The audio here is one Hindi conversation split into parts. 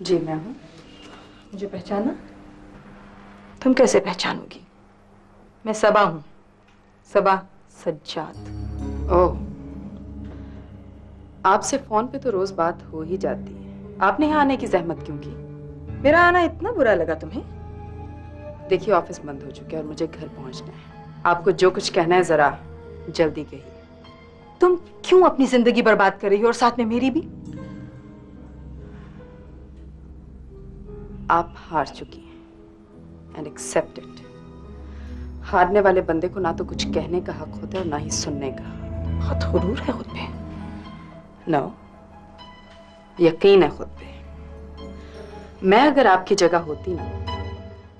जी मैं हूँ। मुझे पहचाना? तुम कैसे पहचानोगी? मैं सबा हूँ, सबा सज्जाद। ओह, आपसे फोन पे तो रोज बात हो ही जाती है, आपने यहाँ आने की जहमत क्यों की? मेरा आना इतना बुरा लगा तुम्हें? देखिए ऑफिस बंद हो चुके हैं और मुझे घर पहुंचना है। आपको जो कुछ कहना है जरा जल्दी कहिए। तुम क्यों अपनी जिंदगी बर्बाद कर रही हो और साथ में मेरी भी? आप हार चुकी हैं एंड एक्सेप्ट इट। हारने वाले बंदे को ना तो कुछ कहने का हक होता है और ना ही सुनने का। बहुत गुरूर है खुद पे। नो, यकीन है खुद पे। मैं अगर आपकी जगह होती ना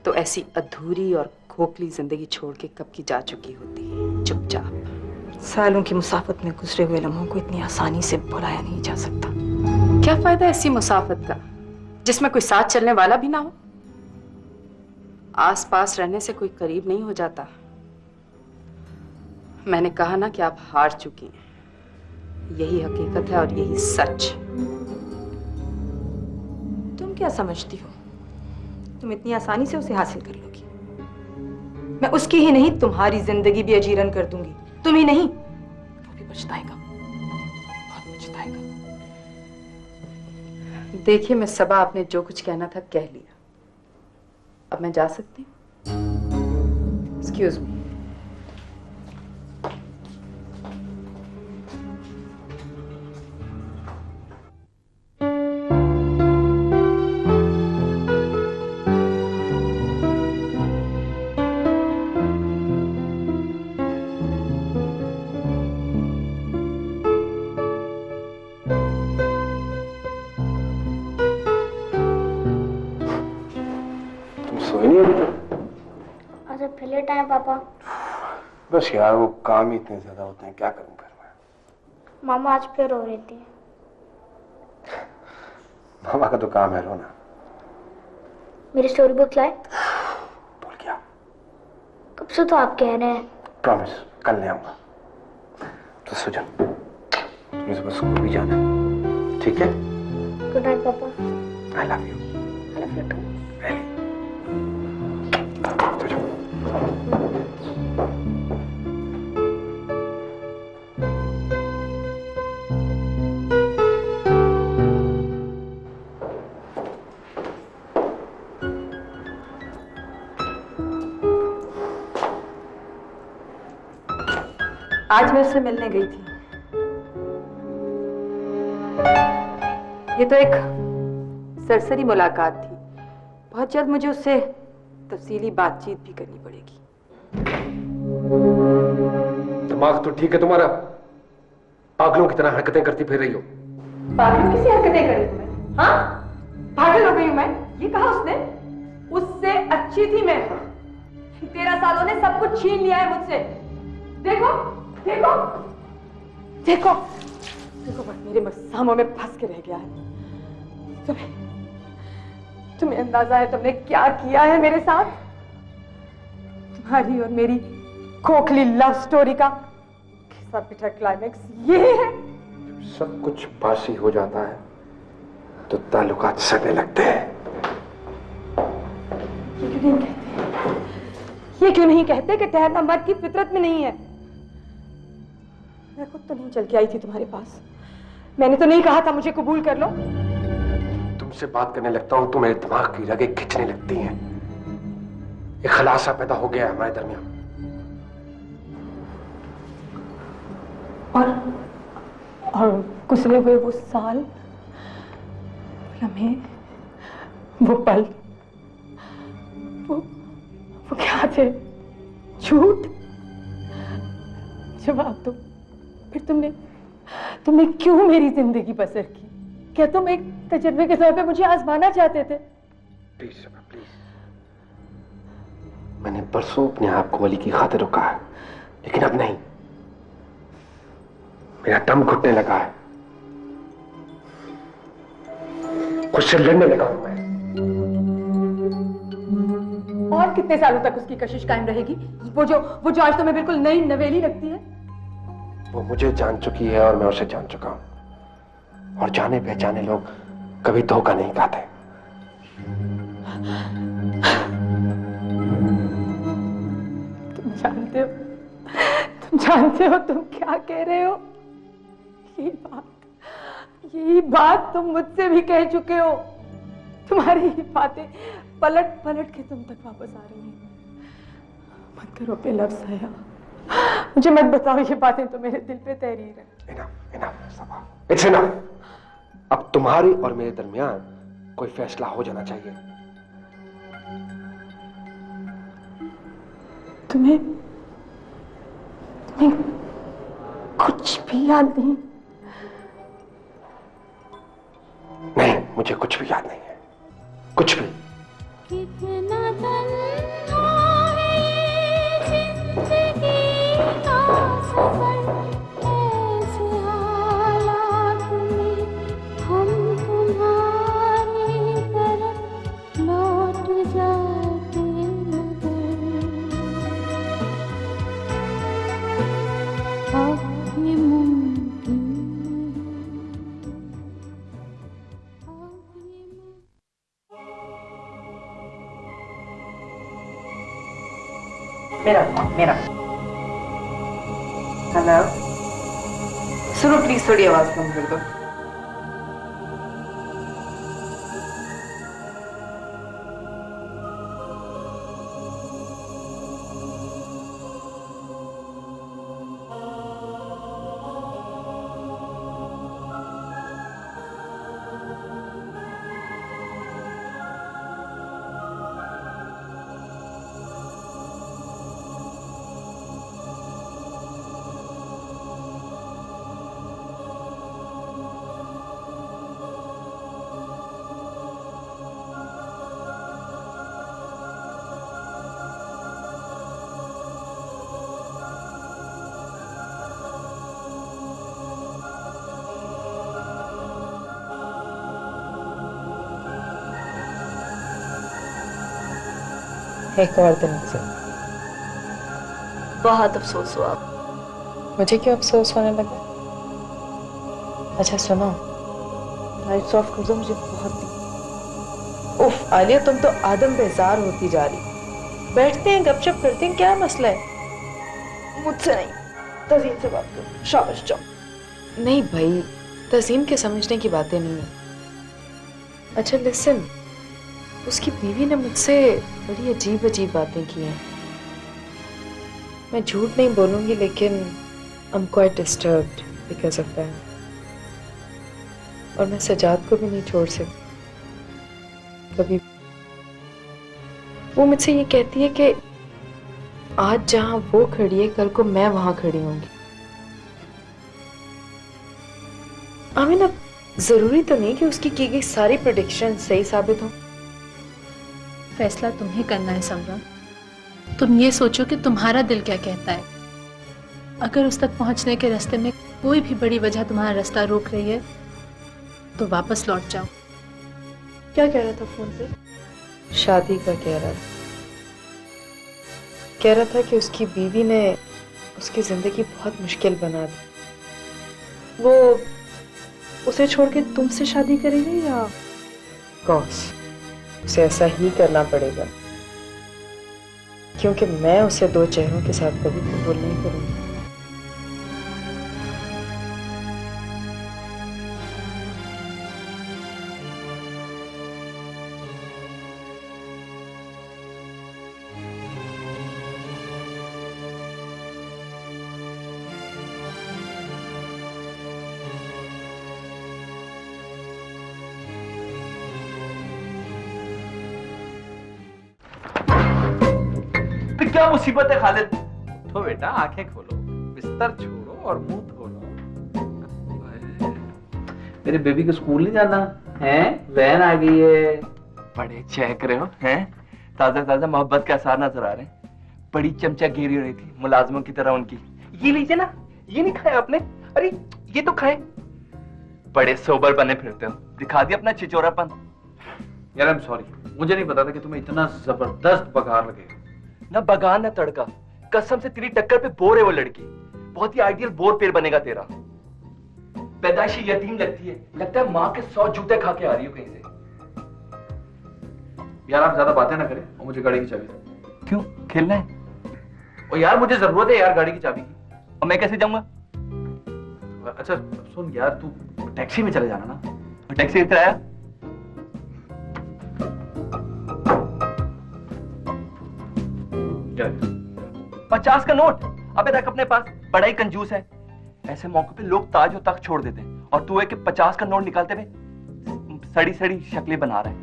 तो ऐसी अधूरी और खोखली जिंदगी छोड़ के कब की जा चुकी होती, चुपचाप। सालों की मुसाफत में गुजरे हुए लम्हों को इतनी आसानी से भुलाया नहीं जा सकता। क्या फायदा ऐसी मुसाफत का जिसमें कोई साथ चलने वाला भी ना हो? आस पास रहने से कोई करीब नहीं हो जाता। मैंने कहा ना कि आप हार चुकी हैं। यही हकीकत है और यही सच। तुम क्या समझती हो तुम इतनी आसानी से उसे हासिल कर लोगी? मैं उसकी ही नहीं तुम्हारी जिंदगी भी अजीरन कर दूंगी। तुम ही नहीं वो भी पछताएगा, बहुत पछताएगा। देखिए मैं सबा, आपने जो कुछ कहना था कह लिया। अब मैं जा सकती हूँ? Excuse me. सोई नहीं अभी तक? आज फिर लेट आए पापा। बस यार वो काम ही इतने ज्यादा होते हैं, क्या करूं घर में। मामा आज फिर रो रही थी। मामा का तो काम है रोना। मेरी स्टोरी बुक लाए? भूल गया। कब से तो आप कह रहे हैं। प्रॉमिस कल ले आऊंगा। तो सुजन तुम्हें सुबह स्कूल भी जाना है, ठीक है? गुड नाइट पापा। I love you. I love you too. आज मैं उससे मिलने गई थी। ये तो एक सरसरी मुलाकात थी। बहुत जल्द मुझे उससे तफसीली बातचीत भी करनी पड़ेगी। दिमाग तो ठीक है तुम्हारा? पागलों की तरह हरकतें करती फिर रही हो। पागलों की सी हरकतें कर रही हूं मैं? हाँ, पागल हो गई हूं मैं? ये कहा उसने? उससे अच्छी थी मैं। 13 सालों ने सब कुछ छीन लिया है मुझसे। देखो देखो देखो देखो, बस मेरे मसामों में फंस के रह गया है। तुम्हें अंदाजा है तुमने क्या किया है मेरे साथ? तुम्हारी और मेरी खोखली लव स्टोरी का घिसा पिटा क्लाइमेक्स ये है। सब कुछ बासी हो जाता है तो ताल्लुकात सड़ने लगते हैं। ये क्यों नहीं कहते कि ठहरना मर्द की फितरत में नहीं है? मैं खुद तो नहीं चल के आई थी तुम्हारे पास। मैंने तो नहीं कहा था muझे कबूल कर लो। तुमसे बात करने लगता हूं तो मेरे दिमाग की रगें खिंचने लगती हैं। एक खलासा पैदा हो गया है हमारे दरमियान। और गुजरे हुए वो साल, लम्हे, वो पल, वो क्या थे? झूठ? जवाब दो। फिर तुमने क्यों मेरी जिंदगी बसर की? क्या तुम एक तजर्बे के तौर पे मुझे आजमाना चाहते थे? Please Saba please. मैंने परसों अपने आप को वली की खातिर रोका है, लेकिन अब नहीं। मेरा दम घुटने लगा है। खुद से लड़ने लगा हूं मैं। और कितने सालों तक उसकी कशिश कायम रहेगी? वो जो आज तुम्हें बिल्कुल नई नवेली लगती है। वो मुझे जान चुकी है और मैं उसे जान चुका हूं। और जाने पहचाने लोग कभी धोखा नहीं खाते। तुम जानते हो तुम क्या कह रहे हो? यही बात तुम मुझसे भी कह चुके हो। तुम्हारी ही बातें पलट पलट के तुम तक वापस आ रही हैं। मत करो बेलफ्ज साया, मुझे मत बताओ ये बातें तो मेरे दिल पे तहरीर है। It's enough. अब तुम्हारे और मेरे दरमियान कोई फैसला हो जाना चाहिए। तुम्हें कुछ भी याद नहीं? नहीं, मुझे कुछ भी याद नहीं है, कुछ भी। कितना तन्हा है जिंदगी का सफर, ऐसे हालात में हम तुम्हारी तरफ लौट जाते मगर अब ये मुमकिन मेरा हेलो, सुनो प्लीज थोड़ी आवाज कम कर दो। एक और दिन से बहुत अफसोस हुआ। मुझे क्यों अफसोस होने लगा? अच्छा सुनो, नाइट्स ऑफ गुजर मुझे बहुत दी। उफ आलिया, तुम तो आदम बेजार होती जा रही। बैठते हैं गपशप करते हैं, क्या मसला है? मुझसे नहीं, तज़ीम से बात करो। शाबाश जाओ। नहीं भाई, तज़ीम के समझने की बातें नहीं है। अच्छा लिसन, उसकी बीवी ने मुझसे बड़ी अजीब अजीब बातें की हैं। मैं झूठ नहीं बोलूंगी, लेकिन I am quite disturbed because of that. और मैं सजाद को भी नहीं छोड़ सकती कभी। वो मुझसे ये कहती है कि आज जहां वो खड़ी है, कल को मैं वहां खड़ी होंगी। आमीन, अब जरूरी तो नहीं कि उसकी की गई सारी प्रेडिक्शन सही साबित हो। फैसला तुम्हें करना है समरा। तुम ये सोचो कि तुम्हारा दिल क्या कहता है। अगर उस तक पहुंचने के रास्ते में कोई भी बड़ी वजह तुम्हारा रास्ता रोक रही है तो वापस लौट जाओ। क्या कह रहा था फोन पे? शादी का कह रहा था कि उसकी बीवी ने उसकी जिंदगी बहुत मुश्किल बना दी। वो उसे छोड़ के तुमसे शादी करेगी या? कॉस उसे ऐसा ही करना पड़ेगा, क्योंकि मैं उसे दो चेहरों के साथ कभी कबूल नहीं करूंगी। क्या मुसीबत है खालिद? तो बेटा आंखें खोलो, बिस्तर छोड़ो और मुंह धो लो। मेरे बेबी को स्कूल नहीं जाना है? वैन आ गई है। बड़े चहक रहे हो हैं? ताजा ताजा मोहब्बत के आसार नजर आ रहे हैं। बड़ी चमचा गिरी हो रही थी मुलाजमों की तरह उनकी। ये लीजिए ना, ये नहीं खाया आपने? अरे ये तो खाए। बड़े सोबर बने फिरते हो, दिखा दिया अपना छिचोरापन। यार आई एम सॉरी, मुझे नहीं पता था कि तुम्हें इतना जबरदस्त बघार लगेगा। ना बगान ना तड़का, कसम से तेरी टक्कर पे बोर है वो लड़की। बहुत ही आइडियल बोर पेड़ बनेगा तेरा। पैदाइशी यतीम लगती है, लगता है माँ के 100 जूते खा के आ रही हो कहीं से। यार आप ज्यादा बातें ना करें और मुझे गाड़ी की चाबी दो। क्यों, खेलना है? और यार मुझे जरूरत है यार गाड़ी की चाबी की। और मैं कैसे जाऊंगा? अच्छा सुन यार, तू टैक्सी में चले जाना ना। और टैक्सी का किराया? क्या? 50 का नोट। अबे रख अपने पास, बड़ा ही कंजूस है। ऐसे मौके पे लोग ताज और तख्त छोड़ देते हैं और तू है कि 50 का नोट निकालते हुए सड़ी सड़ी शक्लें बना रहा है।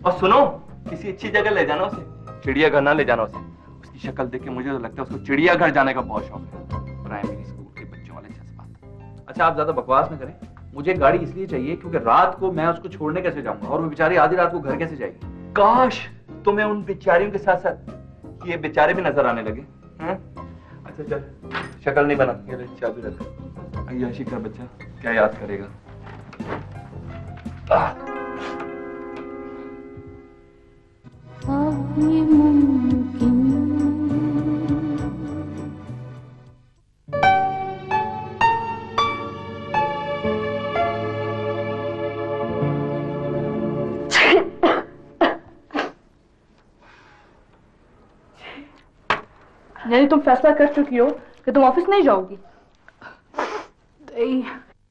और सुनो, किसी अच्छी जगह ले जाना उसे, चिड़ियाघर ना ले जाना उसे। उसकी शक्ल देख के मुझे तो लगता है उसको चिड़ियाघर जाने का बहुत शौक है। प्राइमरी स्कूल के बच्चों वाले जज्बात। अच्छा आप ज्यादा बकवास न करें, मुझे गाड़ी इसलिए चाहिए क्योंकि रात को मैं उसको छोड़ने कैसे जाऊंगा और वो बेचारी आधी रात को घर कैसे जाएगी। काश तुम्हें उन बेचारियों के साथ साथ ये बेचारे भी नजर आने लगे। अच्छा चल, शक्ल नहीं बना, ये ले चाबी रख। अय्याशी कर बच्चा, क्या याद करेगा। अब ये मुमकिन यानी तुम फैसला कर चुकी हो कि तुम ऑफिस नहीं जाओगी?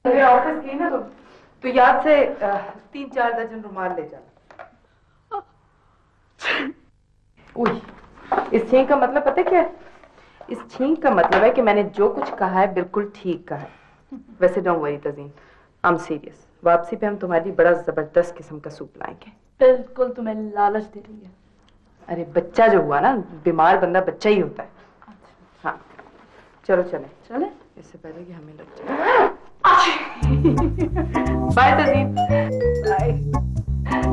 अगर ऑफिस गई ना तो याद से 3-4 दर्जन रुमाल ले जाना। उई, इस छींक का मतलब पता क्या है? इस छींक का मतलब है कि मैंने जो कुछ कहा है बिल्कुल ठीक कहा है। वैसे don't worry Tazeen, I am serious. वापसी पे हम तुम्हारे लिए बड़ा जबरदस्त किस्म का सूप लाएंगे। बिल्कुल तुम्हें लालच दे रही है। अरे बच्चा जो हुआ ना, बीमार बंदा बच्चा ही होता है। हाँ चलो चले चले, इससे पहले कि हमें लग जाए। बाय तज़ीन। बाय।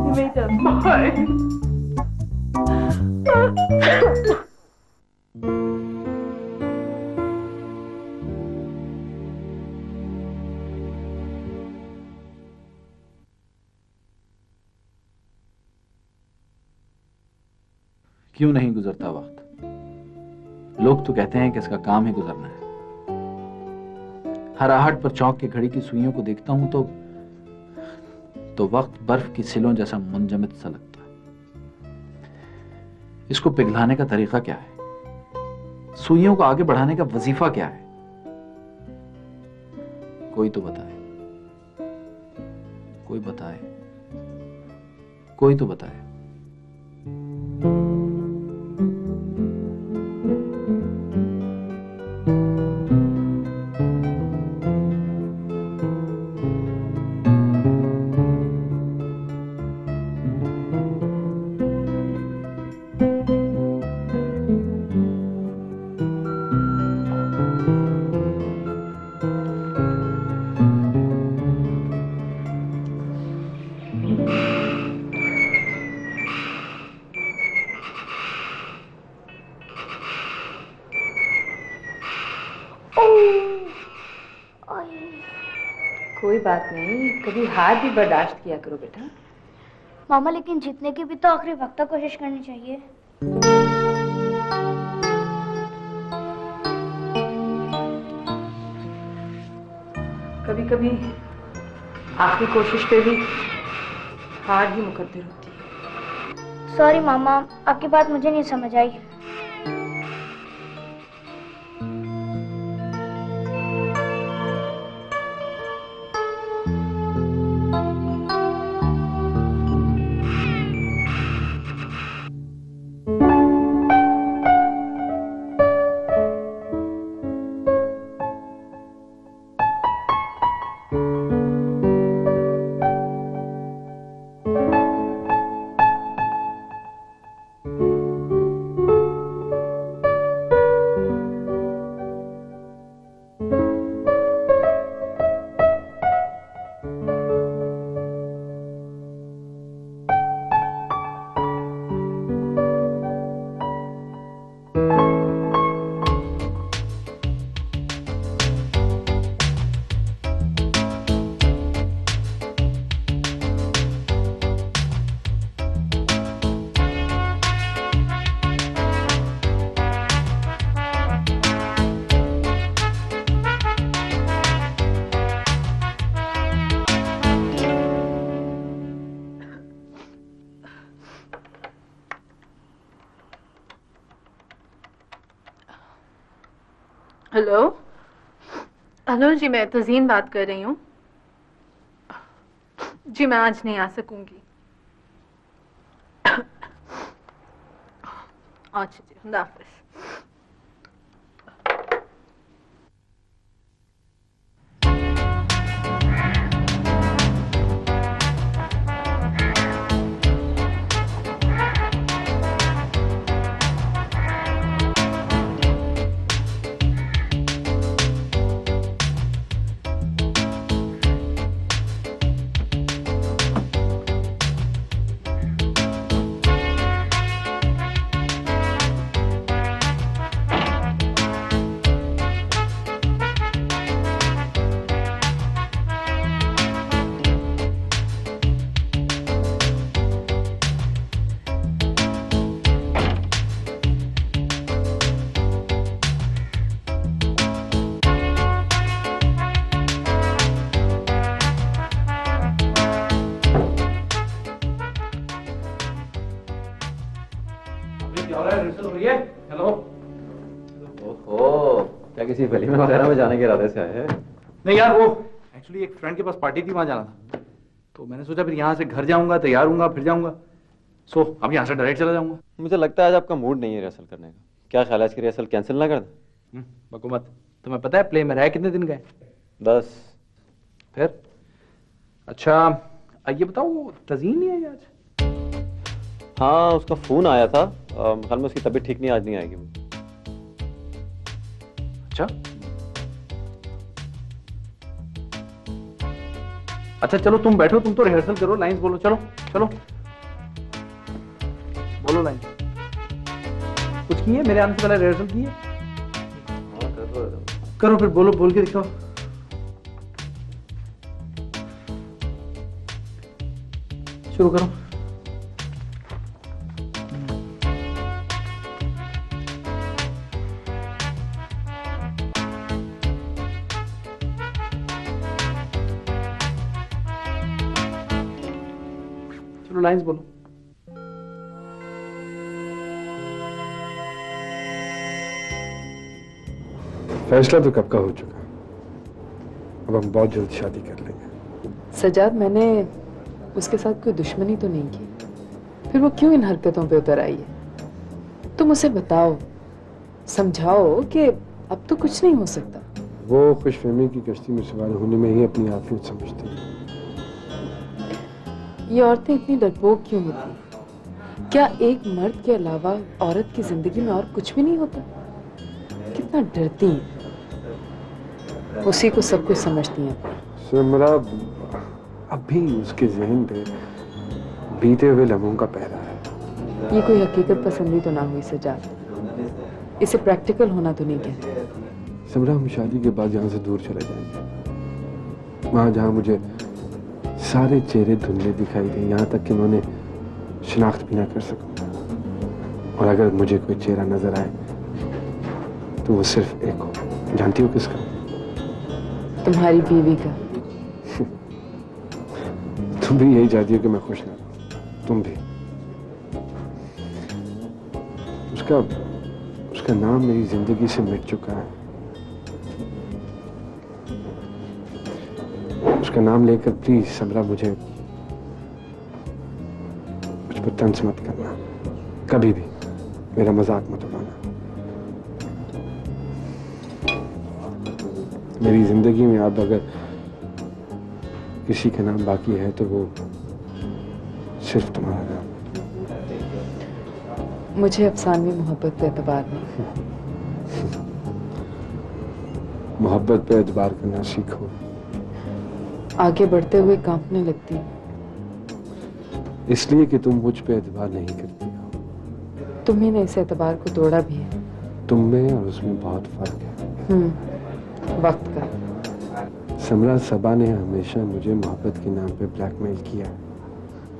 मैं जाती हूँ। क्यों नहीं गुजरता वक्त? लोग तो कहते हैं कि इसका काम ही गुजरना है। हर आहट पर चौक की घड़ी की सुइयों को देखता हूं तो वक्त बर्फ की सिलों जैसा मुंजमद सा लगता है। इसको पिघलाने का तरीका क्या है? सुइयों को आगे बढ़ाने का वजीफा क्या है? कोई तो बताए, कोई बताए, कोई तो बताए। कोई बात नहीं, कभी हार भी बर्दाश्त किया करो बेटा। मामा लेकिन जीतने की भी तो आखिरी वक्त तक कोशिश करनी चाहिए। कभी कभी आखिरी कोशिश पे भी हार ही मुकद्दर होती है। सॉरी मामा, आपकी बात मुझे नहीं समझ आई। हेलो हेलो जी, मैं तज़ीन बात कर रही हूँ। जी मैं आज नहीं आ सकूंगी। अच्छा जी, खुदा हाफिज़। हेलो। ओहो, क्या किसी फिल्म वगैरह में जाने के इरादे से आए हैं? नहीं यार, वो एक्चुअली एक फ्रेंड के पास पार्टी थी, वहां जाना था, तो मैंने सोचा फिर यहाँ से घर जाऊंगा, तैयार होऊंगा, फिर जाऊंगा। सो अब यहाँ से डायरेक्ट चला जाऊंगा। मुझे लगता है आज आपका मूड नहीं है रिहर्सल करने का। क्या ख्याल है इसकी रिहर्सल कैंसिल ना कर दें? बको मत। तुम्हें पता है प्ले में रहे कितने दिन गए? 10। फिर अच्छा ये बताओ, वो तज़ीन नहीं आई आज? हाँ, उसका फोन आया था। हाल में उसकी तबीयत ठीक नहीं, आज नहीं आएगी। अच्छा चलो तुम बैठो, तुम तो रिहर्सल करो, लाइंस बोलो। चलो चलो बोलो लाइन। कुछ की है मेरे आने से पहले रिहर्सल की है? करो फिर, बोलो, बोल के दिखाओ। शुरू करो। चलो लाइंस बोलो। फैसला तो कब का हो चुका, अब हम बहुत जल्द शादी कर लेंगे। सजाद, मैंने उसके साथ कोई दुश्मनी तो नहीं की, फिर वो क्यों इन हरकतों पे उतर आई है? तुम उसे बताओ, समझाओ कि अब तो कुछ नहीं हो सकता। वो खुशफहमी की कश्ती में सवार होने में ही अपनी आफियत समझती है। ये औरतें इतनी डरपोक क्यों होती? क्या एक मर्द के अलावा औरत की जिंदगी में और कुछ भी नहीं होता? कितना डरती हैं, उसी को सब कुछ समझती हैं। सिमरा, अब भी उसके जहन पे बीते हुए लम्हों का पहरा है। ये कोई हकीकत पसंदी तो ना हुई सजाद, इसे प्रैक्टिकल होना तो नहीं कहते। सिमरा, हम शादी के बाद यहाँ से दूर चले जाएंगे, वहां जहाँ मुझे सारे चेहरे धुंधले दिखाई दे, यहाँ तक कि उन्होंने शिनाख्त भी ना कर सकूं। और अगर मुझे कोई चेहरा नजर आए तो वो सिर्फ एक हो। जानती हो किसका? तुम्हारी बीवी का। तुम भी यही चाहती हो कि मैं खुश ना रहूं? तुम भी। उसका नाम मेरी जिंदगी से मिट चुका है। उसका नाम लेकर प्लीज समरा मुझ पर तंज मत करना, कभी भी मेरा मजाक मत उड़ाना। मेरी जिंदगी में अब अगर किसी का नाम बाकी है तो वो सिर्फ तुम्हारा नाम। मुझे अफसानवी मोहब्बत पे एतबार नहीं। मोहब्बत पे एतबार करना सीखो। आगे बढ़ते हुए कांपने लगती हूँ। इसलिए कि तुम मुझ पे एतबार नहीं करती हो। तुम्ही ने इस एतबार को तोड़ा भी है। तुम में और उसमें बहुत फर्क है। वक्त का। समरा, सबा ने हमेशा मुझे मोहब्बत के नाम पे ब्लैकमेल किया,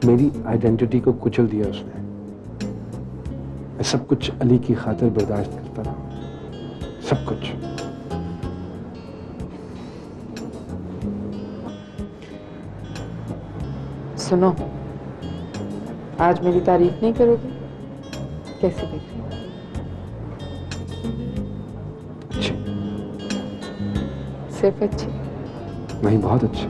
मेरी आइडेंटिटी को कुचल दिया उसने। मैं सब कुछ अली की खातिर बर्दाश्त करता रहा, सब कुछ। सुनो, आज मेरी तारीफ नहीं करोगे? कैसे देख रही हो? अच्छी। सिर्फ अच्छी? नहीं, बहुत अच्छी।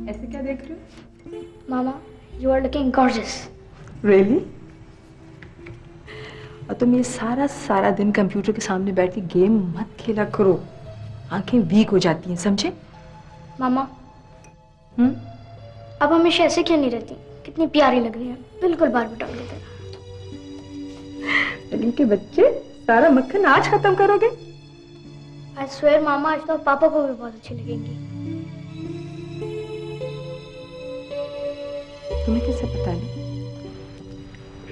ऐसे क्या देख रहे हो? मामा, you are looking gorgeous. Really? और तुम ये सारा दिन कंप्यूटर के सामने बैठ के गेम मत खेला करो, आंखें वीक हो जाती हैं, समझे? मामा, अब हमेशा ऐसे क्यों नहीं रहती? कितनी प्यारी लग रही है, बिल्कुल बारबी डॉल की तरह। अली के बच्चे, सारा मक्खन आज खत्म करोगे? I swear मामा, आज तो पापा को भी बहुत अच्छी लगेंगी। तुम्हें कैसे पता नहीं?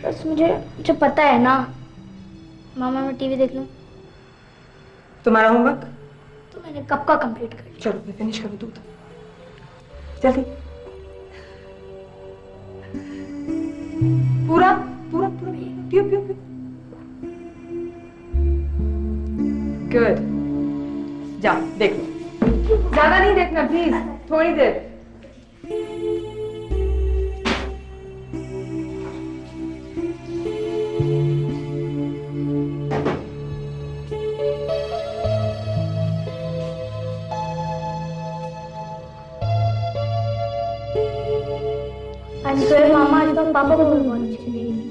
बस मुझे पता है ना। मामा, मैं टीवी देख लूं? तुम्हारा होमवर्क? तो मैंने कब का कंप्लीट कर लिया। चलो मैं फिनिश करूं दूध। जल्दी। पूरा पूरा पूरा पियो पियो पियो। गुड। जाओ देख लो। ज्यादा नहीं देखना प्लीज, थोड़ी देर। I swear मामा, आज तो पापा को भी बहुत अच्छी लगेंगी।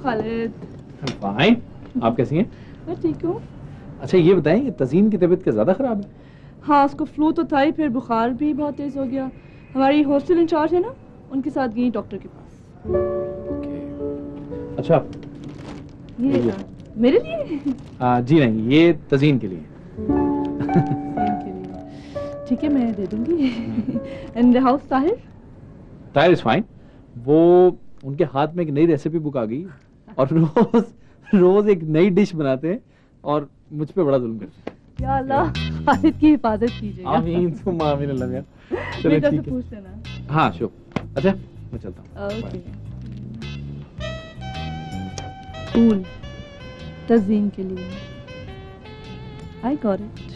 खालिद। फाइन, आप कैसी हैं? मैं ठीक हूँ। अच्छा ये बताएं कि तज़ीन की तबीयत क्या ज़्यादा ख़राब है? हाँ, उसको फ्लू तो था ही, फिर बुखार भी बहुत तेज हो गया। हमारी हॉस्टल इंचार्ज है ना, उनके साथ गई डॉक्टर के पास। अच्छा ये ना, मेरे लिए? जी नहीं, ये तज़ीन के लिए। ठीक है, मैं दे दूंगी। And house Tahir? Tahir is fine. वो उनके हाथ में एक नई रेसिपी बुक आ गई और रोज एक नई डिश बनाते हैं और मुझ पे बड़ा जुल्म करते हैं। या अल्लाह, खालिद की हिफाजत कीजिएगा। आमीन सुम्मा आमीन अल्लाह मियां। चलो बेटा से ठीक है। पूछ लेना। हाँ श्योर। अच्छा मैं चलता हूँ। ओके। कूल, तज़ीन के लिए। I got it.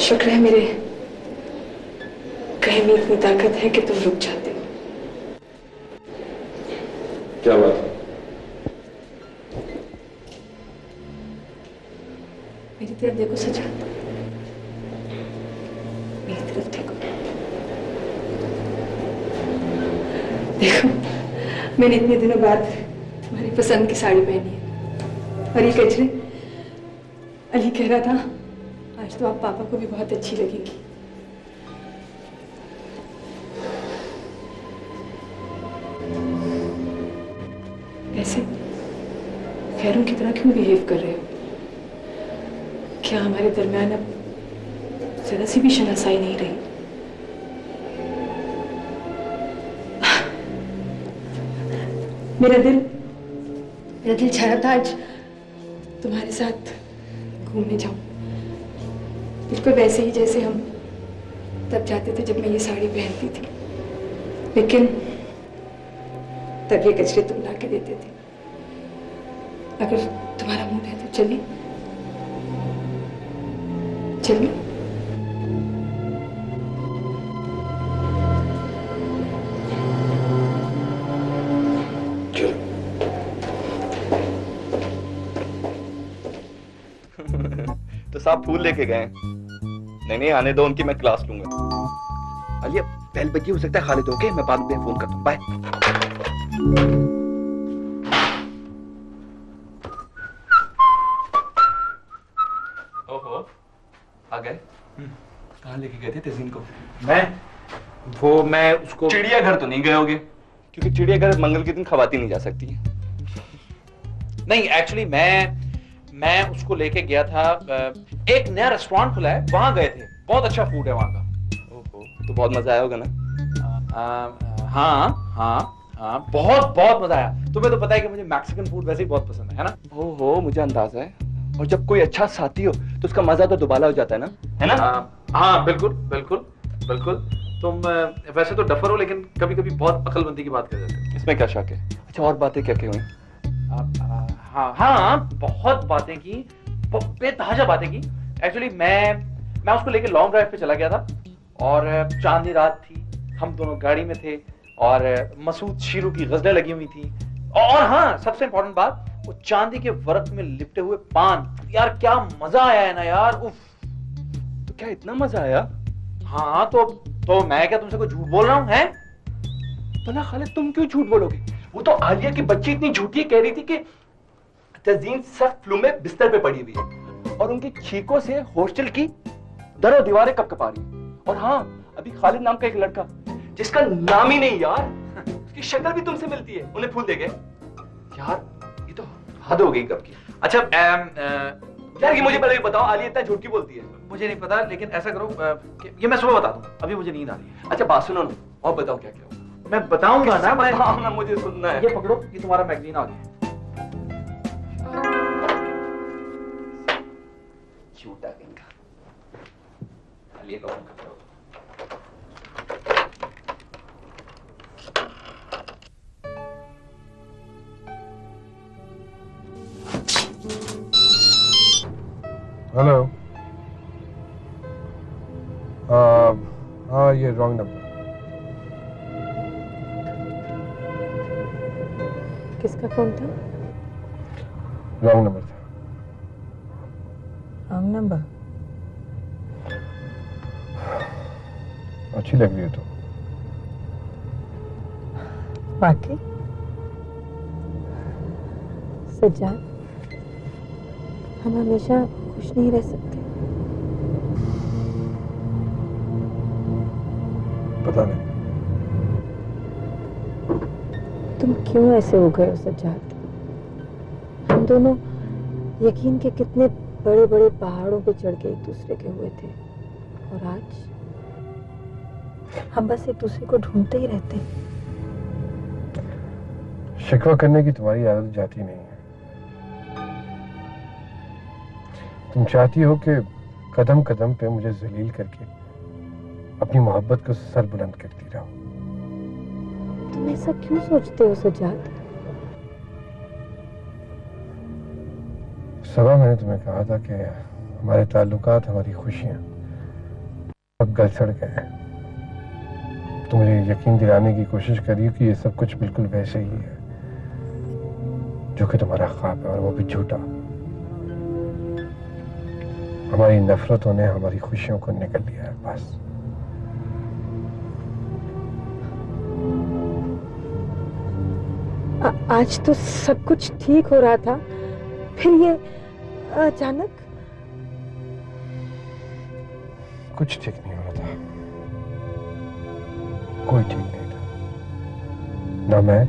शुक्र है मेरे कहीं में इतनी ताकत है कि तुम रुक जाते हो। क्या बात? मेरी तरफ देखो सजा, मेरी तरफ देखो। देखो मैंने इतने दिनों बाद तुम्हारी पसंद की साड़ी पहनी है और ये गजरे अली कह रहा था आज तो आप पापा को भी बहुत अच्छी लगेगी। ऐसे खैरों की तरह क्यों बिहेव कर रहे हो? क्या हमारे दरमियान अब जरा सी भी शनासाई नहीं रही? मेरा दिल चाह रहा था आज तुम्हारे साथ घूमने जाऊं, बिल्कुल वैसे ही जैसे हम तब जाते थे जब मैं ये साड़ी पहनती थी, लेकिन तब ये कचरे तुम ला के देते थे। अगर तुम्हारा मूड है तो चलिए चलिए। तो साहब फूल लेके गए। नहीं आने दो उनकी, मैं क्लास लूंगा। अलिया बेल बजी, हो सकता है खालिद होके, मैं बाद में फोन करता हूँ। बाय। ओहो आ गए। कहाँ लेके गए थे तजीन को? मैं उसको चिड़ियाघर तो नहीं गए होगे, क्योंकि चिड़ियाघर मंगल के दिन खवाती नहीं जा सकती है। नहीं, एक्चुअली मैं उसको लेके गया था, एक नया रेस्टोरेंट खुला है, वहां गए थे। बहुत अच्छा फूड है वहां का। ओहो, तो बहुत मजा आया होगा ना? हाँ, बहुत मजा आया। तुम्हें तो पता है कि मुझे मैक्सिकन फूड वैसे ही बहुत पसंद है ना? ओहो, मुझे अंदाजा है। और जब कोई अच्छा साथी हो तो उसका मजा तो दुबाला हो जाता है ना, है ना? हाँ, बिल्कुल। तुम वैसे तो डफर हो, लेकिन कभी कभी बहुत अक्लमंदी की बात कर जाते हो। इसमें क्या शक है? अच्छा, और बातें क्या हुई? हाँ, बहुत बातें की, बेतहाशा बातें की। एक्चुअली मैं उसको लेके लॉन्ग ड्राइव पे चला गया था, और चांदनी रात थी, हम दोनों गाड़ी में थे, और मसूद शीरू की गजलें लगी हुई थी। और हाँ, सबसे इंपॉर्टेंट बात, वो चांदी के वर्क में लिपटे हुए पान। यार क्या मजा आया है ना यार, उफ। तो क्या इतना मजा आया? हाँ, तो मैं क्या तुमसे कोई झूठ बोल रहा हूँ? हैं? तो ना खालिद, तुम क्यों झूठ बोलोगे? वो तो आलिया की बच्ची इतनी झूठी कह रही थी कि तज़ीन सख्त फ्लू में बिस्तर पे पड़ी हुई है, और उनकी छींकों से हॉस्टल की दरो दीवारें कपकपा रही हैं। और हाँ, अभी खालिद नाम का एक लड़का, जिसका नाम ही नहीं यार, उसकी शक्ल भी तुमसे मिलती है, उन्हें फूल दे गए। यार ये तो हद हो गई कब की। अच्छा यार ये मुझे पहले बताओ, आलिया इतना झूठ क्यों बोलती है? मुझे नहीं पता, लेकिन ऐसा करो ये मैं सुबह बता दूं, अभी मुझे नींद आ रही है। अच्छा बात सुनो ना, और बताओ क्या क्या हुआ। मैं बताऊंगा ना, बताओ ना, मुझे सुनना है। ये पकड़ो, ये तुम्हारा मैगजीन आ गया। झूठा इनका। आलिया का फोन करो। हेलो। ये रॉन्ग नंबर। किसका फोन था? रॉन्ग नंबर था। Wrong number? अच्छी लग रही है तो। वाकई? सज्जाद, हम हमेशा खुश नहीं रह सकते। पता नहीं तुम क्यों ऐसे हो गए हो सज्जाद? हम दोनों यकीन के कितने बड़े बड़े पहाड़ों पे चढ़ के एक दूसरे के हुए थे, और आज हम बस एक दूसरे को ढूंढते ही रहते हैं। शिकवा करने की तुम्हारी आदत जाती नहीं है। तुम चाहती हो कि कदम कदम पे मुझे जलील करके अपनी मोहब्बत को सर बुलंद करती रहो। तुम ऐसा क्यों सोचते हो सज्जाद? सुबह मैंने तुम्हें कहा था कि हमारे ताल्लुकात, हमारी खुशियां अब गल सड़ गए हैं। तुम मुझे यकीन दिलाने की कोशिश करी कि ये सब कुछ बिल्कुल वैसे ही है जो कि तुम्हारा ख्वाब है, और वो भी झूठा। हमारी नफरतों ने हमारी खुशियों को निगल लिया है बस। आज तो सब कुछ ठीक हो रहा था, फिर ये अचानक। कुछ ठीक नहीं हो रहा था, कोई ठीक नहीं था, ना मैं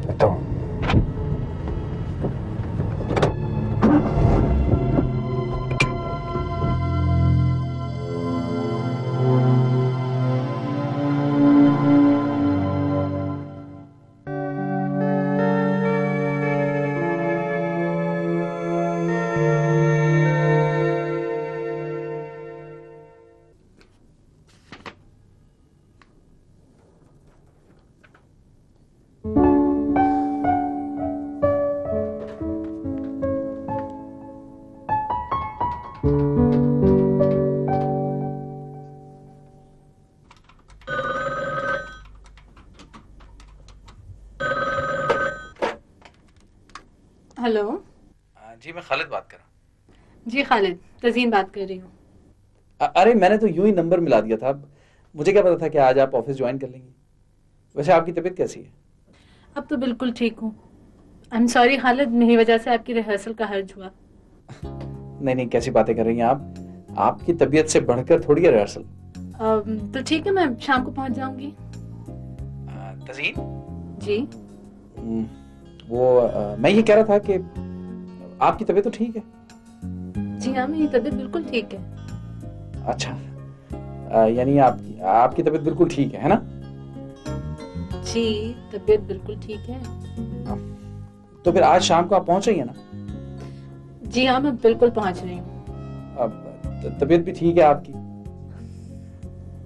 ना तुम। हेलो। जी मैं खालिद बात कर रहा हूँ। जी खालिद, तज़ीन बात कर रही हूँ। अरे मैंने तो यूं ही नंबर मिला दिया था, मुझे क्या पता था कि आज आप ऑफिस ज्वाइन कर लेंगी। वैसे आपकी तबीयत कैसी है? अब तो बिल्कुल ठीक हूँ। आई एम सॉरी खालिद, मेरी वजह से आपकी रिहर्सल का हर्ज हुआ। नहीं नहीं, कैसी बातें कर रही हैं आप? आपकी तबीयत से बढ़कर थोड़ी है रिहर्सल। तो ठीक है, मैं शाम को पहुंच जाऊंगी। तज़ीन जी मैं ये कह रहा था कि आपकी तबीयत तो ठीक है? जी हाँ, मेरी तबीयत बिल्कुल ठीक है। अच्छा, यानी आपकी तबीयत बिल्कुल ठीक है ना? जी तबीयत बिल्कुल ठीक है। तो फिर आज शाम को आप पहुंच रही है ना? जी हाँ, मैं बिल्कुल पहुंच रही हूँ। तबीयत भी ठीक है आपकी?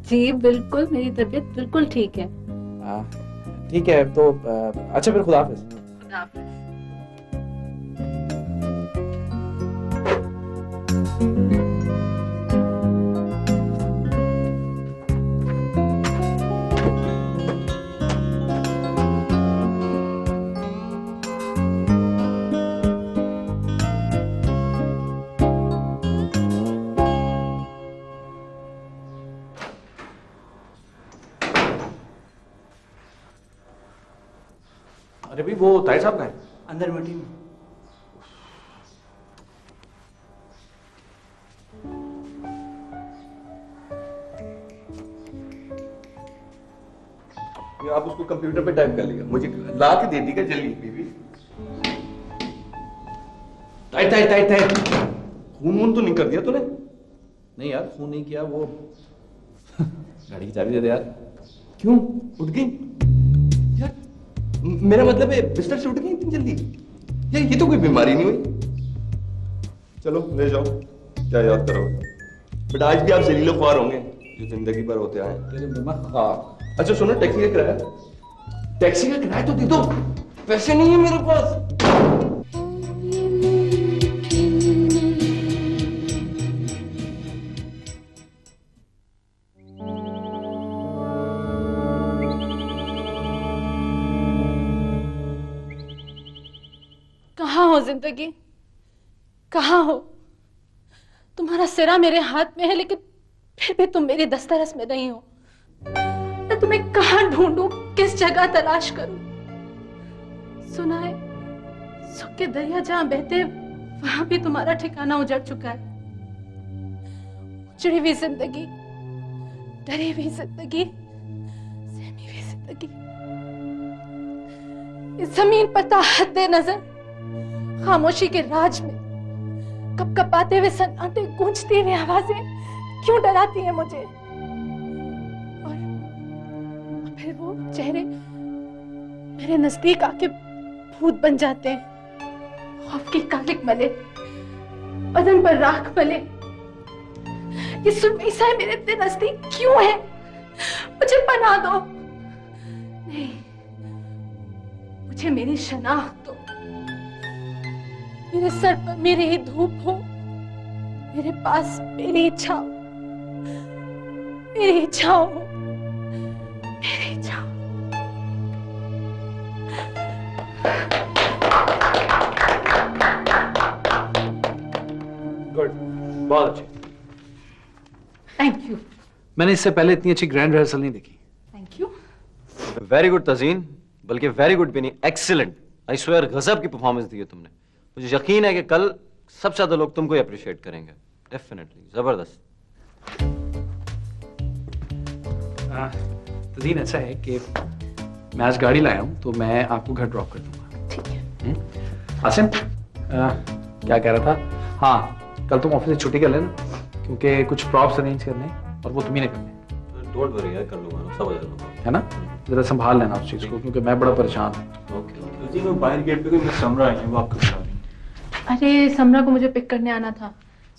जी बिल्कुल, मेरी तबीयत बिल्कुल ठीक है। ठीक है, तो अच्छा फिर खुदा हाफिज। खुदा हाफिज। अरे भाई, वो ताहिर साहब का है अंदर मीटिंग में। आप उसको कंप्यूटर पे टाइप कर लिया, मुझे ला के दे दी क्या जल्दी बीबी। Tight tight tight tight. खून वून तो नहीं कर दिया तूने? नहीं यार, फोन नहीं किया। वो गाड़ी की चाबी दे दे यार। क्यों उठ गई यार? मेरा मतलब है बिस्तर से उठ गई इतनी जल्दी? यार ये तो कोई बीमारी नहीं हुई। चलो ले जाओ, क्या याद करोगे। बट आज भी आप जलीलो ख्वार होंगे जो जिंदगी भर होते आए। तेरे मुंह में खाक। अच्छा सुनो, टैक्सी का किराया? टैक्सी का किराया तो दे दो, पैसे नहीं है मेरे पास। कहाँ हो जिंदगी, कहाँ हो? तुम्हारा सिरा मेरे हाथ में है, लेकिन फिर भी तुम मेरी दस्तरस में नहीं हो। मैं तुम्हें कहाँ ढूंढूं, किस जगह तलाश करूं? सुना है सुख के दरिया जहां बहते वहां भी तुम्हारा ठिकाना उजड़ चुका है। उजड़ी हुई जिंदगी, डरी हुई जिंदगी, सहमी हुई जिंदगी। इस जमीन पर ताहत नजर, खामोशी के राज में कपकपाते हुए सन्नाटे, गूंजती हुई आवाजें क्यों डराती हैं मुझे? और फिर वो चेहरे मेरे नजदीक आके भूत बन जाते हैं। खौफ की कालिक मले, बदन पर राख मले। ये सुरमीसा मेरे इतने नजदीक क्यों है? मुझे पनाह दो। नहीं, मुझे मेरी शनाख्त दो। मेरे सर पर मेरी ही धूप हो, मेरे पास मेरी इच्छा हो, मेरी इच्छा हो, मेरी इच्छा हो। गुड, बहुत अच्छे। Thank you. मैंने इससे पहले इतनी अच्छी ग्रैंड रिहर्सल नहीं देखी। Thank you. Very good Tazeen, बल्कि वेरी गुड भी नहीं, एक्सीलेंट। आई स्वेयर गजब की परफॉर्मेंस दी है तुमने। मुझे यकीन है कि कल सबसे ज्यादा लोग तुमको अप्रिशिएट करेंगे। डेफिनेटली जबरदस्त। तज़ीन ऐसा है कि मैं आज गाड़ी लाया हूँ तो मैं आपको घर ड्रॉप कर दूंगा। ठीक है। आसिम क्या कह रहा था, हाँ कल तुम ऑफिस से छुट्टी कर लेना क्योंकि कुछ प्रॉप्स अरेंज करने और वो तुम्ही ने करने। डोंट वरी यार, कर लूंगा, सब आ जाएगा, है ना? जरा संभाल लेना उस चीज को क्योंकि मैं बड़ा परेशान हूँ। ओके जी। मैं बाहर गेट पे कोई मिस समरा आई है, वो आपको बता रही। अरे समरा को मुझे पिक करने आना था,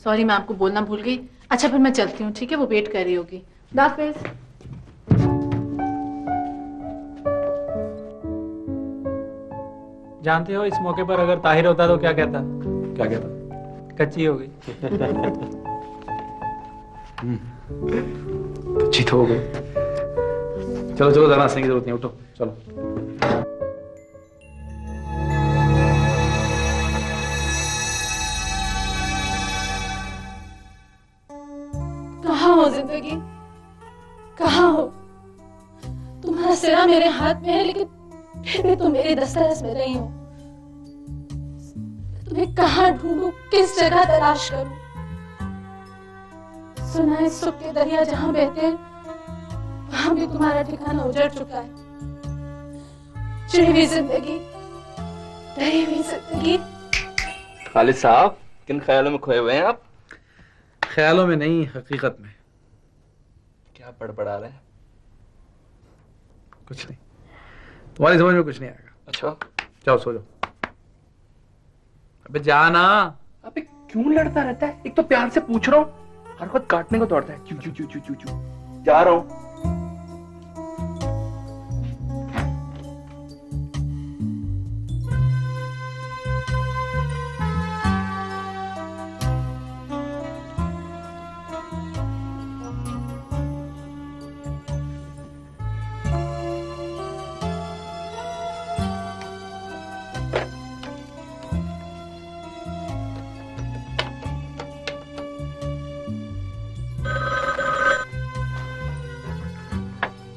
सॉरी मैं आपको बोलना भूल गई। अच्छा फिर मैं चलती हूँ, ठीक है? वो वेट कर रही होगी। दाफिज। जानते हो इस मौके पर अगर ताहिर होता तो क्या कहता? क्या कहता? कच्ची हो गई। कच्ची तो हो गई। चलो चलो, ज़रा हंसने की जरूरत नहीं, उठो चलो। कहाँ हो जिंदगी, कहाँ हो? तुम्हारा सिरा मेरे हाथ में है लेकिन फिर भी तुम मेरी दस्तरस में नहीं हो। तुम्हें कहाँ ढूंढूं, किस जगह तलाश करूं? सुना है सुख के दरिया जहां बहते हैं वहां भी तुम्हारा ठिकाना उजड़ चुका है। चिड़ी हुई जिंदगी, डरी हुई जिंदगी। खालिद साहब, किन ख्यालों में खोए हुए हैं आप? ख्यालों में नहीं, हकीकत में। क्या बड़बड़ा रहे हैं? कुछ नहीं, तुम्हारी समझ में कुछ नहीं आएगा। अच्छा जाओ सो जाओ। अबे जाना। अबे क्यों लड़ता रहता है? एक तो प्यार से पूछ रहा हूँ, हर वक्त काटने को दौड़ता है। चू चू चू चू चू चू। जा रहा हूँ।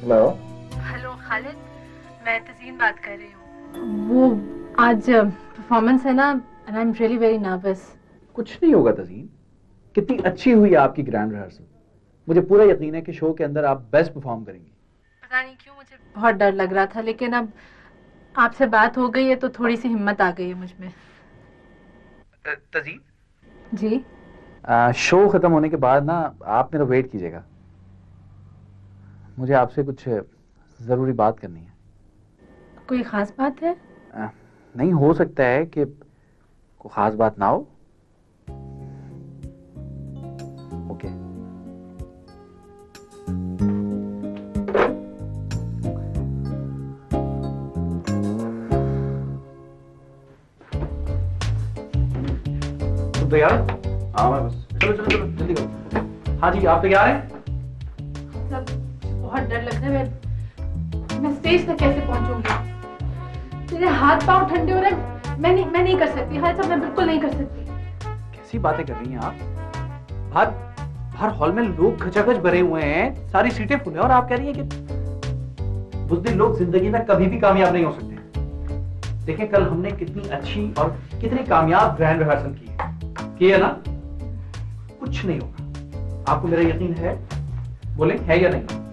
हेलो खालिद, मैं तज़ीन बात कर रही हूँ। वो आज परफॉर्मेंस है ना, and I am really very nervous. कुछ नहीं होगा तज़ीन, कितनी अच्छी हुई आपकी ग्रैंड रिहर्सल। मुझे पूरा यकीन है कि शो के अंदर आप बेस्ट परफॉर्म करेंगी। पता नहीं क्यों मुझे बहुत डर लग रहा था, लेकिन अब आपसे बात हो गई है तो थोड़ी सी हिम्मत आ गई है मुझ में। तज़ीन जी? शो खत्म होने के बाद ना आप मेरा वेट कीजिएगा, मुझे आपसे कुछ जरूरी बात करनी है। कोई खास बात है? नहीं, हो सकता है कि कोई खास बात ना हो। ओके। तुम तैयार? हाँ मैं बस। चलो चलो चलो जल्दी करो। हाँ जी, आप तैयार हैं? सब बहुत डर लग रहा है। मैं स्टेज तक कैसे पहुंचूंगी? तेरे हाथ पांव ठंडे हो रहे हैं। मैं नहीं कर सकती। हाँ सब मैं बिल्कुल नहीं कर सकती। कैसी बातें कर रही हैं आप? बाहर हॉल में लोग खचाखच भरे हुए हैं, सारी सीटें फुल हैं और आप कह रही हैं कि बुज़दिल लोग जिंदगी में कभी भी कामयाब नहीं हो सकते। देखें कल हमने कितनी अच्छी और कितनी कामयाब ग्रैंड रिहर्सल की है ना? कुछ नहीं होगा। आपको मेरा यकीन है? बोले है या नहीं?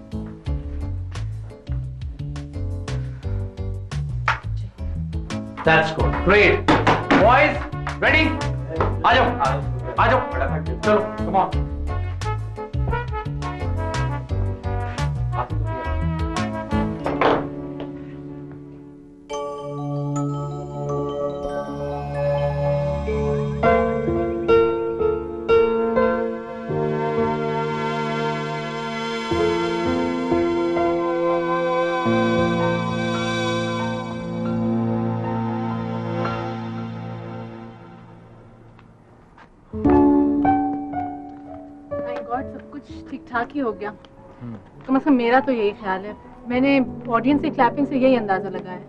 That's good. Great. Boys, ready? आ जाओ, चलो, come on. ठीक ठाक ही हो गया। कम से कम मेरा तो यही ख्याल है। मैंने ऑडियंस की क्लैपिंग से यही अंदाजा लगाया।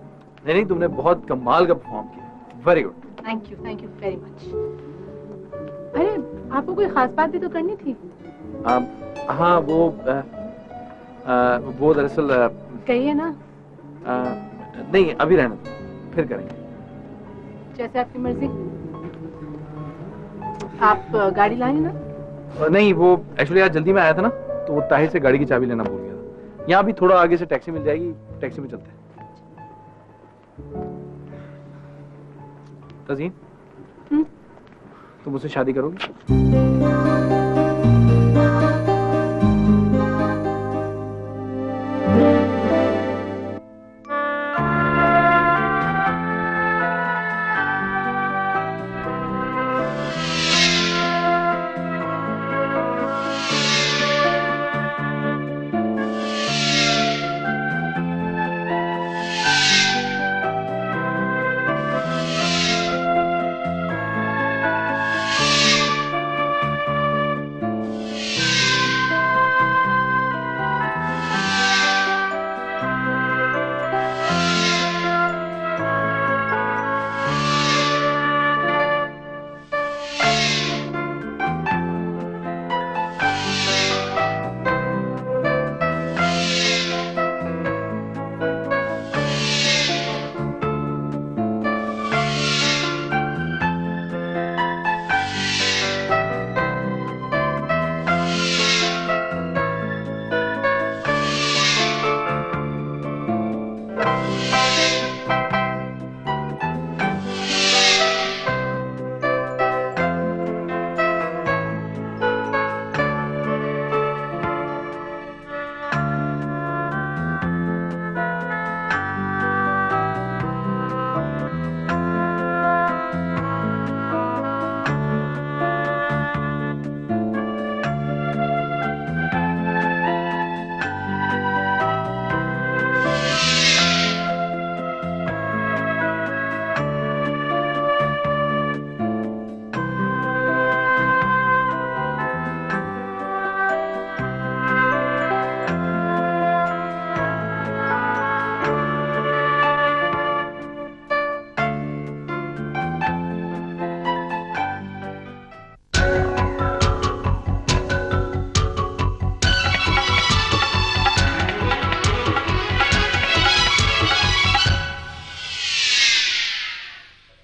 नहीं, तुमने बहुत कमाल का परफॉर्म किया। Very good. Thank you very much. अरे आपको कोई खास बात भी तो करनी थी। हाँ वो दरअसल कहिए ना। नहीं अभी रहने दो, फिर करेंगे। जैसे आपकी मर्जी। आप गाड़ी लाए ना? नहीं, वो एक्चुअली आज जल्दी में आया था ना, तो वो ताहिर से गाड़ी की चाबी लेना भूल गया था। यहाँ भी थोड़ा आगे से टैक्सी मिल जाएगी, टैक्सी में चलते हैं। तज़ीन, तुम मुझसे शादी करोगी?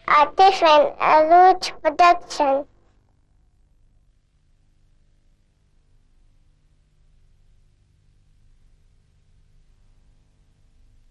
Artist and Aluj Production.